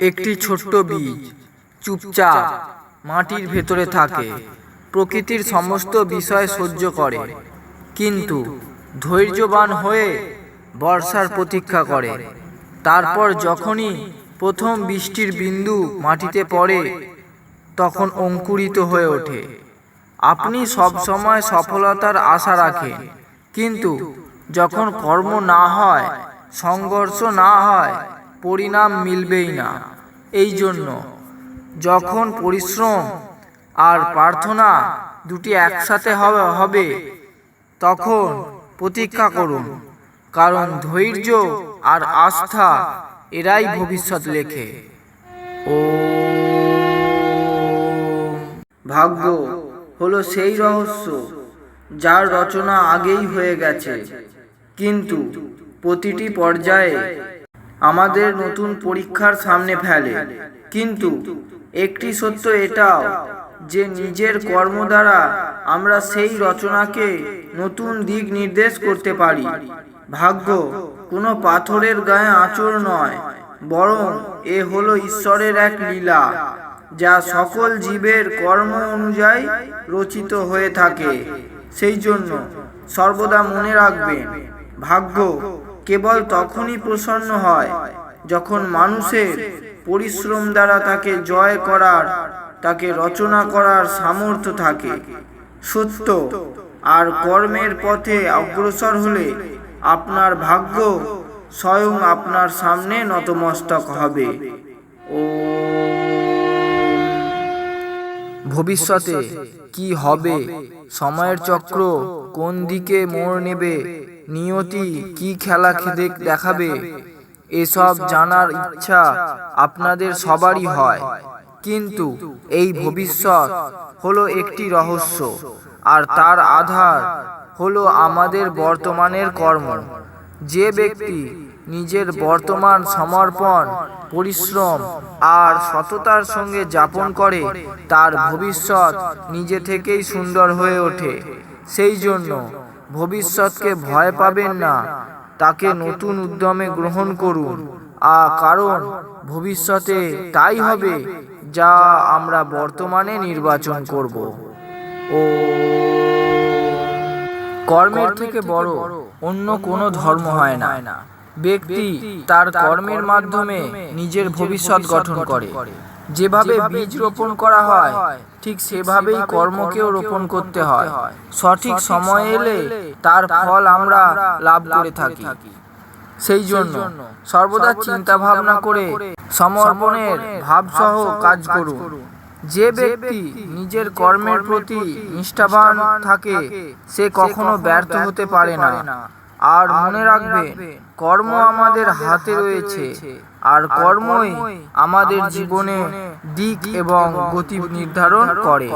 একটি ছোট্ট বীজ চুপচাপ মাটির ভেতরে থাকে, প্রকৃতির সমস্ত বিষয় সহ্য করে, কিন্তু ধৈর্যবান হয়ে বর্ষার প্রতীক্ষা করে। তারপর যখনই প্রথম বৃষ্টির বিন্দু মাটিতে পড়ে, তখন অঙ্কুরিত হয়ে ওঠে। আপনি সবসময় সফলতার আশা রাখেন, কিন্তু যখন কর্ম না হয়, সংঘর্ষ না হয়, পরিণাম মিলবেই না। এই জন্য যখন পরিশ্রম আর প্রার্থনা দুটি একসাথে হবে, তখন প্রতীক্ষা করুন, কারণ ধৈর্য আর আস্থা এরাই ভবিষ্যৎ লেখে। ভাগ্য হলো সেই রহস্য যার রচনা আগেই হয়ে গেছে, কিন্তু প্রতিটি পর্যায়ে আমাদের নতুন পরীক্ষার সামনে ফেলে। কিন্তু একটি সত্য এটাও যে নিজের কর্ম দ্বারা আমরা সেই রচনাকে নতুন দিক নির্দেশ করতে পারি। ভাগ্য কোনো পাথরের গায়ে আঁচড় নয়, বরং এ হলো ঈশ্বরের এক লীলা, যা সকল জীবের কর্ম অনুযায়ী রচিত হয়ে থাকে। সেই জন্য সর্বদা মনে রাখবেন, ভাগ্য কেবল তখনই প্রসন্ন হয় যখন মানুষের পরিশ্রম দ্বারা তাকে জয় করার, তাকে রচনা করার সামর্থ্য থাকে। সত্য আর কর্মের পথে অগ্রসর হলে আপনার ভাগ্য স্বয়ং আপনার সামনে নতমস্তক হবে। ভবিষ্যতে কি হবে, সময়ের চক্র কোন দিকে মোড় নেবে, নিয়তি কি খেলা দেখাবে, এসব জানার ইচ্ছা আপনাদের সবারই হয়। কিন্তু এই ভবিষ্যৎ হলো একটি রহস্য, আর তার আধার হলো আমাদের বর্তমানের কর্ম। যে ব্যক্তি নিজের বর্তমান সমর্পণ, পরিশ্রম আর সততার সঙ্গে যাপন করে, তার ভবিষ্যৎ নিজে থেকেই সুন্দর হয়ে ওঠে। সেই জন্য ভবিষ্যৎকে ভয় পাবেন না, তাকে নতুন উদ্যমে গ্রহণ করুন, কারণ ভবিষ্যতে তাই হবে যা আমরা বর্তমানে নির্বাচন করব। কর্মের থেকে বড় অন্য কোনো ধর্ম হয় না। ব্যক্তি তার কর্মের মাধ্যমে নিজের ভবিষ্যৎ গঠন করে। যেভাবে বীজ রোপণ করা হয়, ঠিক সেভাবেই কর্মকেও রোপণ করতে হয়। সঠিক সময় এলে তার ফল আমরা লাভ করে থাকি। সেই জন্য সর্বদা চিন্তা ভাবনা করে সমর্পণের ভাবসহ কাজ করুন। যে ব্যক্তি নিজের কর্মের প্রতি নিষ্ঠাবান থাকে, সে কখনো ব্যর্থ হতে পারে না। আর মনে রাখবে, কর্ম আমাদের হাতে রয়েছে, আর কর্মই আমাদের জীবনে দিক এবং গতি নির্ধারণ করে।